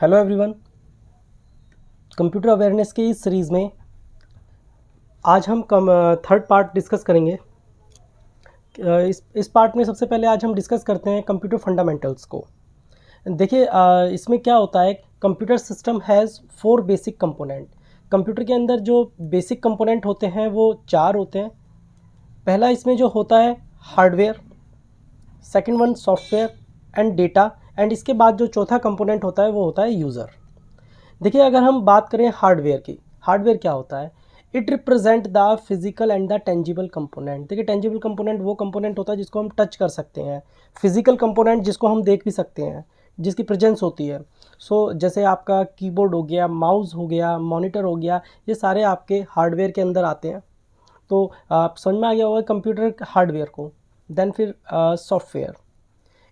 Hello everyone, computer awareness की इस series में आज हम थर्ड पार्ट डिस्कस करेंगे। इस पार्ट में सबसे पहले आज हम डिस्कस करते हैं कंप्यूटर फंडामेंटल्स को। देखिए, इसमें क्या होता है, computer system has 4 basic component. Computer के अंदर जो बेसिक कंपोनेंट होते हैं वो 4 होते हैं। पहला इसमें जो होता है hardware, second one software and data, and इसके बाद जो चौथा कंपोनेंट होता है वो होता है यूज़र। देखिए, अगर हम बात करें हार्डवेयर की, हार्डवेयर क्या होता है? It represent the physical and the tangible component. देखिए, टेंजिबल कंपोनेंट वो कंपोनेंट होता है जिसको हम टच कर सकते हैं, फिजिकल कंपोनेंट जिसको हम देख भी सकते हैं, जिसकी प्रेजेंस होती है। जैसे आपका कीबोर्ड हो गया, माउस हो गया, मॉनिटर हो गया, ये सारे आपके हार्डवेयर के अंदर आते हैं। तो आप समझ में आ गया होगा कंप्यूटर हार्डवेयर को। देन फिर software,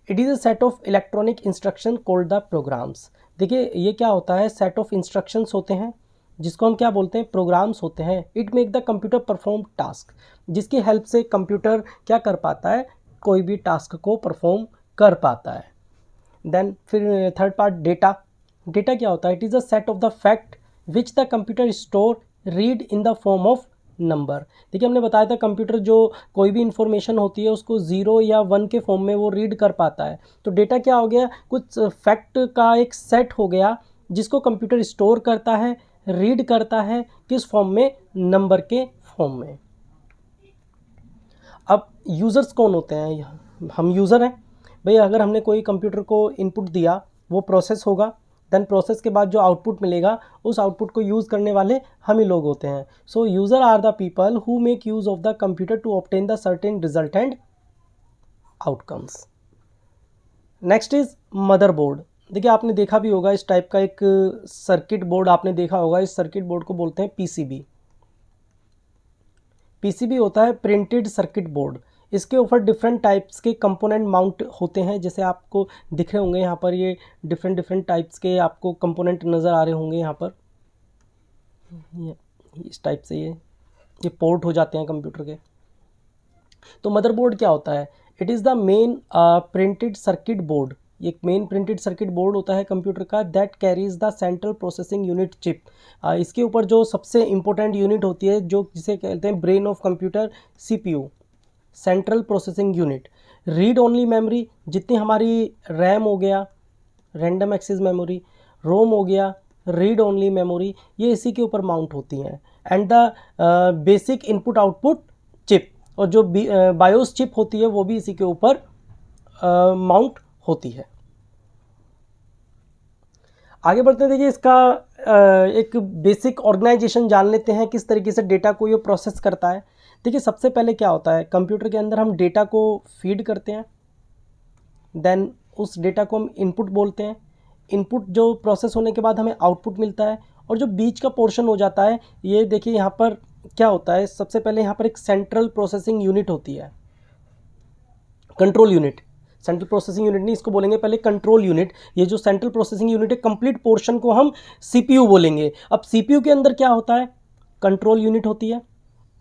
it is a set of electronic instruction called the programs. देखिए, ये क्या होता है, सेट ऑफ इंस्ट्रक्शंस होते हैं जिसको हम क्या बोलते हैं, प्रोग्राम्स होते हैं। It make the computer perform task, जिसकी हेल्प से कंप्यूटर क्या कर पाता है, कोई भी टास्क को परफॉर्म कर पाता है। देन फिर थर्ड पार्ट डेटा। डेटा क्या होता है? It is a set of the fact which the computer store read in the form of number. देखिए, हमने बताया था कंप्यूटर जो कोई भी इंफॉर्मेशन होती है उसको 0 या 1 के फॉर्म में वो रीड कर पाता है। तो डेटा क्या हो गया, कुछ फैक्ट का एक सेट हो गया जिसको कंप्यूटर स्टोर करता है, रीड करता है, किस फॉर्म में, नंबर के फॉर्म में। अब यूज़र्स कौन होते हैं? हम यूज़र हैं भाई। अगर हमने कोई कंप्यूटर को इनपुट दिया, वो प्रोसेस होगा, देन प्रोसेस के बाद जो आउटपुट मिलेगा उस आउटपुट को यूज़ करने वाले हम ही लोग होते हैं। So user are the people who make use of the computer to obtain the certain result and outcomes. Next is motherboard. देखिए, आपने देखा भी होगा इस टाइप का एक सर्किट बोर्ड आपने देखा होगा। इस सर्किट बोर्ड को बोलते हैं पीसीबी। पीसीबी होता है प्रिंटेड सर्किट बोर्ड। इसके ऊपर डिफरेंट टाइप्स के कंपोनेंट माउंट होते हैं। जैसे आपको दिख रहे होंगे यहाँ पर, ये डिफरेंट टाइप्स के आपको कंपोनेंट नज़र आ रहे होंगे यहाँ पर। इस टाइप से ये पोर्ट हो जाते हैं कंप्यूटर के। तो मदरबोर्ड क्या होता है? It is the main printed circuit board. एक मेन प्रिंटेड सर्किट बोर्ड होता है कंप्यूटर का, that carries the central processing unit chip. इसके ऊपर जो सबसे इंपॉर्टेंट यूनिट होती है, जो जिसे कहते हैं brain of computer, CPU, central processing unit. Read only memory, जितनी हमारी रैम हो गया, रैंडम एक्सेस मेमोरी, रोम हो गया, रीड ओनली मेमोरी, ये इसी के ऊपर माउंट होती हैं। And the basic input output chip, और जो बायोस चिप होती है वो भी इसी के ऊपर माउंट होती है। आगे बढ़ते हैं। देखिए, इसका एक बेसिक ऑर्गेनाइजेशन जान लेते हैं, किस तरीके से डेटा को ये प्रोसेस करता है। देखिए, सबसे पहले क्या होता है, कंप्यूटर के अंदर हम डेटा को फीड करते हैं, देन उस डेटा को हम इनपुट बोलते हैं। इनपुट जो प्रोसेस होने के बाद हमें आउटपुट मिलता है, और जो बीच का पोर्शन हो जाता है, ये देखिए यहाँ पर क्या होता है, सबसे पहले यहाँ पर एक सेंट्रल प्रोसेसिंग यूनिट होती है, control unit. Central processing unit नहीं, इसको बोलेंगे पहले कंट्रोल यूनिट। ये जो सेंट्रल प्रोसेसिंग यूनिट है, कंप्लीट पोर्शन को हम सीपीयू बोलेंगे। अब सीपीयू के अंदर क्या होता है, कंट्रोल यूनिट होती है,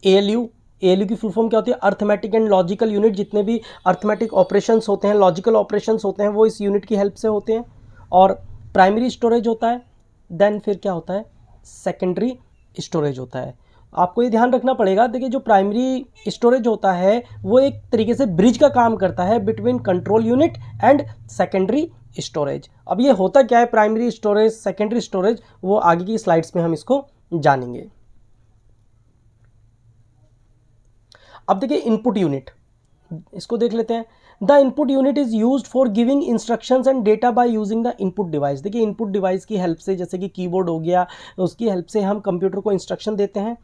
एएलयू। एएलयू की फुल फॉर्म क्या होती है, अर्थमेटिक एंड लॉजिकल यूनिट। जितने भी अर्थमेटिक ऑपरेशंस होते हैं, लॉजिकल ऑपरेशंस होते हैं, वो इस यूनिट की हेल्प से होते हैं। और प्राइमरी स्टोरेज होता है, देन फिर क्या होता है, सेकेंडरी स्टोरेज होता है। आपको ये ध्यान रखना पड़ेगा। देखिए, जो प्राइमरी स्टोरेज होता है वो एक तरीके से ब्रिज का काम करता है between control unit and secondary storage. अब ये होता क्या है, प्राइमरी स्टोरेज, सेकेंडरी स्टोरेज, वो आगे की स्लाइड्स में हम इसको जानेंगे। अब देखिए, इनपुट यूनिट, इसको देख लेते हैं। The input unit is used for giving instructions and data by using the input device. देखिए, इनपुट डिवाइस की हेल्प से, जैसे कि कीबोर्ड हो गया, उसकी हेल्प से हम कंप्यूटर को इंस्ट्रक्शन देते हैं।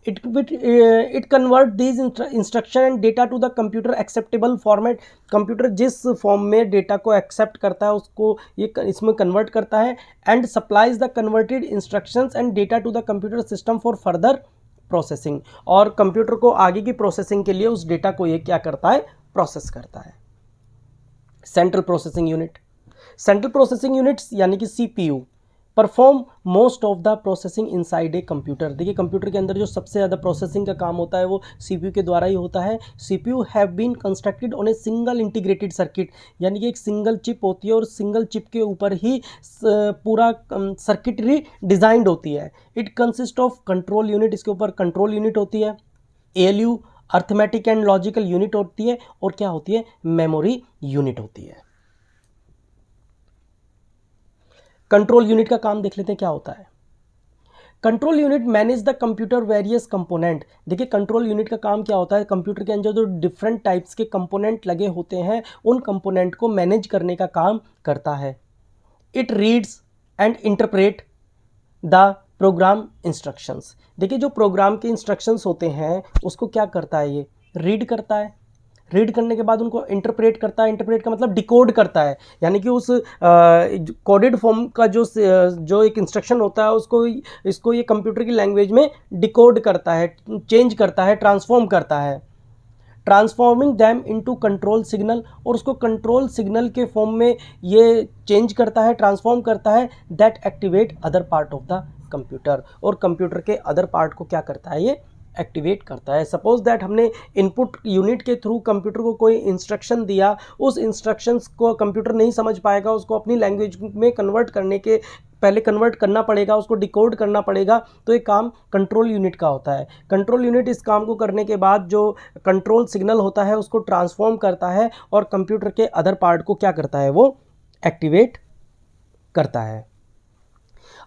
It convert these instruction and data to the computer acceptable format. Computer जिस फॉर्म में डेटा को एक्सेप्ट करता है उसको ये इसमें कन्वर्ट करता है, and supplies the converted instructions and data to the computer system for further processing. और कंप्यूटर को आगे की प्रोसेसिंग के लिए उस डेटा को ये क्या करता है, प्रोसेस करता है। Central processing unit, central processing units यानी कि CPU, perform most of the processing inside a computer. देखिए कंप्यूटर के अंदर जो सबसे ज़्यादा प्रोसेसिंग का काम होता है वो सीपीयू के द्वारा ही होता है। CPU have been constructed on a single integrated circuit, यानी कि एक सिंगल चिप होती है और सिंगल चिप के ऊपर ही पूरा सर्किटरी डिजाइंड होती है। It consist of control unit, इसके ऊपर कंट्रोल यूनिट होती है, ALU arithmetic and logical unit होती है, और क्या होती है, मेमोरी यूनिट होती है। कंट्रोल यूनिट का काम देख लेते हैं क्या होता है। Control unit manage the computer various component. देखिए कंट्रोल यूनिट का काम क्या होता है, कंप्यूटर के अंदर जो डिफरेंट टाइप्स के कंपोनेंट लगे होते हैं उन कंपोनेंट को मैनेज करने का काम करता है। It reads and interpret the program instructions. देखिए जो प्रोग्राम के इंस्ट्रक्शंस होते हैं उसको क्या करता है, ये रीड करता है, रीड करने के बाद उनको इंटरप्रेट करता है। इंटरप्रेट का मतलब डिकोड करता है, यानी कि उस कोडेड फॉर्म का जो एक इंस्ट्रक्शन होता है उसको इसको ये कंप्यूटर की लैंग्वेज में डिकोड करता है, चेंज करता है, ट्रांसफॉर्म करता है। Transforming them into control signal, और उसको कंट्रोल सिग्नल के फॉर्म में ये चेंज करता है, ट्रांसफॉर्म करता है, that activate other part of the computer. और कंप्यूटर के अदर पार्ट को क्या करता है, ये एक्टिवेट करता है। सपोज दैट हमने इनपुट यूनिट के थ्रू कंप्यूटर को कोई इंस्ट्रक्शन दिया, उस इंस्ट्रक्शंस को कंप्यूटर नहीं समझ पाएगा, उसको अपनी लैंग्वेज में कन्वर्ट करने के पहले कन्वर्ट करना पड़ेगा, उसको डिकोड करना पड़ेगा, तो ये काम कंट्रोल यूनिट का होता है। कंट्रोल यूनिट इस काम को करने के बाद जो कंट्रोल सिग्नल होता है उसको ट्रांसफॉर्म करता है और कंप्यूटर के अदर पार्ट को क्या करता है, वो एक्टिवेट करता है।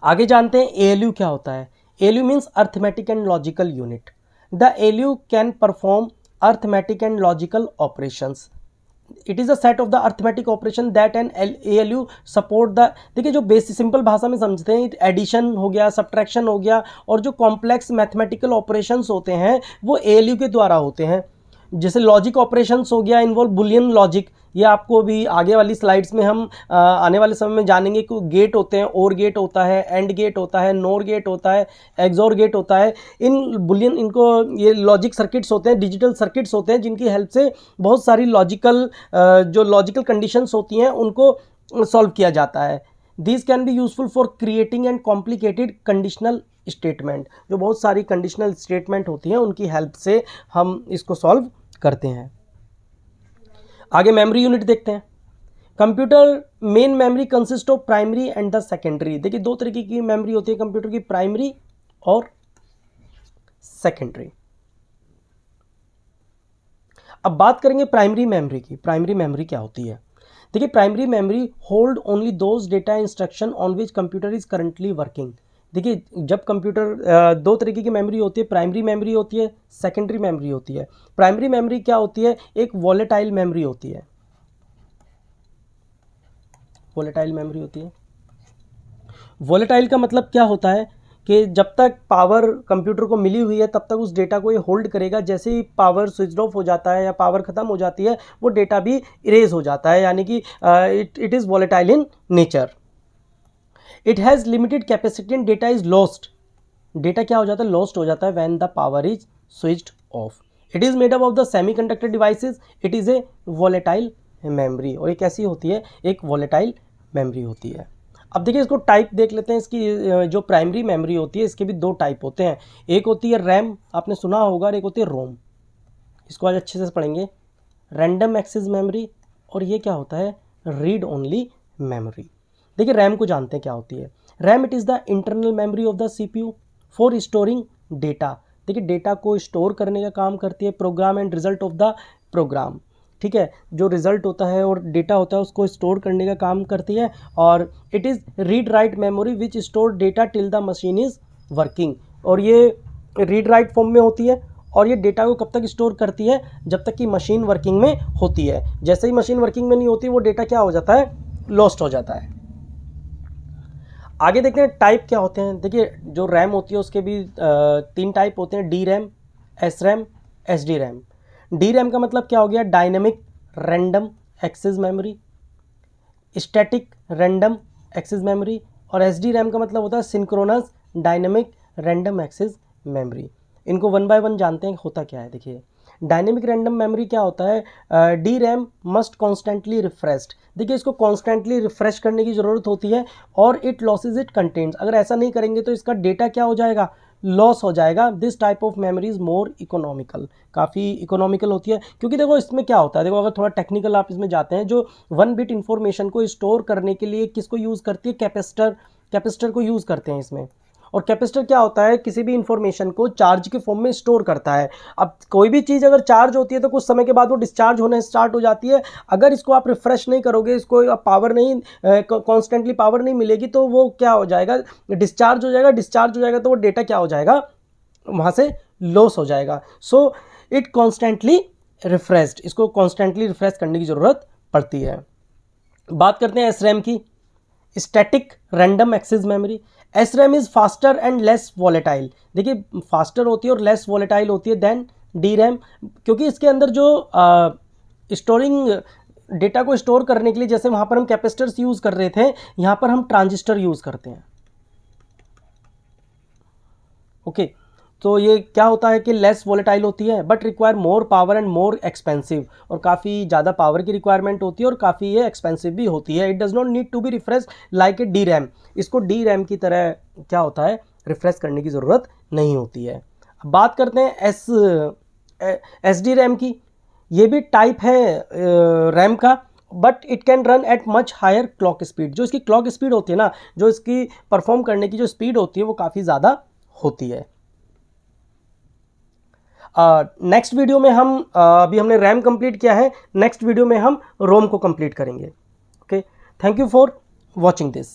आगे जानते हैं एएलयू क्या होता है। ALU means arithmetic and logical unit. The ALU can perform arithmetic and logical operations. It is a set of the arithmetic operation that an ALU support the। देखिए जो बेसिक सिंपल भाषा में समझते हैं, एडिशन हो गया, सब्ट्रैक्शन हो गया, और जो कॉम्प्लेक्स मैथमेटिकल ऑपरेशंस होते हैं वो ALU के द्वारा होते हैं। जैसे लॉजिक ऑपरेशंस हो गया, इन्वॉल्व बुलियन लॉजिक, ये आपको भी आगे वाली स्लाइड्स में हम आने वाले समय में जानेंगे कि गेट होते हैं, और गेट होता है, एंड गेट होता है, नोर गेट होता है, एक्सोर गेट होता है। इन बुलियन इनको ये लॉजिक सर्किट्स होते हैं, डिजिटल सर्किट्स होते हैं, जिनकी हेल्प से बहुत सारी जो लॉजिकल कंडीशंस होती हैं उनको सॉल्व किया जाता है। This can be useful for creating and complicated conditional statement. जो बहुत सारी कंडीशनल स्टेटमेंट होती हैं उनकी हेल्प से हम इसको सॉल्व करते हैं। आगे मेमोरी यूनिट देखते हैं। Computer main memory consist of primary and the secondary. देखिए दो तरीके की मेमोरी होती है कंप्यूटर की, प्राइमरी और सेकेंडरी। अब बात करेंगे प्राइमरी मेमोरी की। प्राइमरी मेमोरी क्या होती है, देखिए primary memory hold only those data instruction on which computer is currently working. देखिए जब कंप्यूटर दो तरीके की मेमोरी होती है, प्राइमरी मेमोरी होती है, सेकेंडरी मेमोरी होती है। प्राइमरी मेमोरी क्या होती है, एक वॉलेटाइल मेमोरी होती है। वॉलेटाइल मेमोरी होती है। वॉलेटाइल का मतलब क्या होता है कि जब तक पावर कंप्यूटर को मिली हुई है तब तक उस डेटा को ये होल्ड करेगा, जैसे ही पावर स्विच ऑफ हो जाता है या पावर ख़त्म हो जाती है वो डेटा भी इरेज हो जाता है, यानी कि it is volatile in nature. It has limited capacity and data is lost. Data क्या हो जाता है, लॉस्ट हो जाता है when the power is switched off. It is made up of the semiconductor devices. It is a volatile memory, और ये कैसी होती है, एक वॉलेटाइल मेमोरी होती है। अब देखिए इसको टाइप देख लेते हैं। इसकी जो प्राइमरी मेमोरी होती है इसके भी दो टाइप होते हैं। एक होती है रैम, आपने सुना होगा, और एक होती है रोम। इसको आज अच्छे से पढ़ेंगे। रैंडम एक्सेस मेमोरी, और ये क्या होता है, रीड ओनली मेमोरी। देखिए रैम को जानते हैं क्या होती है। RAM it is the internal memory of the CPU for storing data. देखिए डेटा को स्टोर करने का काम करती है, program and result of the program. ठीक है, जो रिजल्ट होता है और डेटा होता है उसको स्टोर करने का काम करती है। और it is read write memory which store data till the machine is working. और ये रीड राइट फॉर्म में होती है, और ये डेटा को कब तक स्टोर करती है, जब तक कि मशीन वर्किंग में होती है। जैसे ही मशीन वर्किंग में नहीं होती वो डेटा क्या हो जाता है, लॉस्ट हो जाता है। आगे देखते हैं टाइप क्या होते हैं। देखिए जो रैम होती है उसके भी तीन टाइप होते हैं, D RAM, S RAM, S D RAM. D RAM का मतलब क्या हो गया, dynamic random access memory, static random access memory. और एस डी रैम का मतलब होता है synchronous dynamic random access memory. इनको वन बाय वन जानते हैं होता क्या है। देखिए डायनेमिक रैंडम मेमोरी क्या होता है, D RAM must constantly refreshed. देखिए इसको कॉन्स्टेंटली रिफ्रेश करने की ज़रूरत होती है और इट लॉसेज इट कंटेंट्स। अगर ऐसा नहीं करेंगे तो इसका डेटा क्या हो जाएगा, लॉस हो जाएगा। This type of memory is more economical, काफ़ी इकोनॉमिकल होती है। क्योंकि देखो इसमें क्या होता है, देखो अगर थोड़ा टेक्निकल आप इसमें जाते हैं, जो 1 बिट इंफॉर्मेशन को स्टोर करने के लिए किसको यूज़ करती है, कैपेसिटर को यूज़ करते हैं इसमें। और कैपेसिटर क्या होता है, किसी भी इंफॉर्मेशन को चार्ज के फॉर्म में स्टोर करता है। अब कोई भी चीज़ अगर चार्ज होती है तो कुछ समय के बाद वो डिस्चार्ज होने स्टार्ट हो जाती है। अगर इसको आप रिफ्रेश नहीं करोगे, इसको पावर नहीं कॉन्स्टेंटली पावर नहीं मिलेगी तो वो क्या हो जाएगा, डिस्चार्ज हो जाएगा। डिस्चार्ज हो जाएगा तो वो डेटा क्या हो जाएगा, वहाँ से लॉस हो जाएगा। सो इट कॉन्स्टेंटली रिफ्रेश्ड, इसको कॉन्स्टेंटली रिफ्रेश करने की ज़रूरत पड़ती है। बात करते हैं एसरैम की, static random access memory. SRAM is faster and less volatile. देखिए फास्टर होती है और लेस वॉलेटाइल होती है देन डी रैम, क्योंकि इसके अंदर जो स्टोरिंग डेटा को स्टोर करने के लिए, जैसे वहाँ पर हम कैपेसिटर्स यूज़ कर रहे थे, यहाँ पर हम ट्रांजिस्टर यूज़ करते हैं। ओके तो ये क्या होता है कि लेस वॉलेटाइल होती है but require more power and more expensive, और काफ़ी ज़्यादा पावर की रिक्वायरमेंट होती है और काफ़ी ये एक्सपेंसिव भी होती है। It does not need to be refresh like a D RAM. इसको डी रैम की तरह क्या होता है, रिफ्रेश करने की ज़रूरत नहीं होती है। अब बात करते हैं एस डी रैम की। ये भी टाइप है रैम का, but it can run at much higher clock speed. जो इसकी क्लॉक स्पीड होती है ना, जो इसकी परफॉर्म करने की जो स्पीड होती है वो काफ़ी ज़्यादा होती है। नेक्स्ट वीडियो में हम अभी हमने रैम कंप्लीट किया है, नेक्स्ट वीडियो में हम रोम को कंप्लीट करेंगे। Okay, thank you for watching this.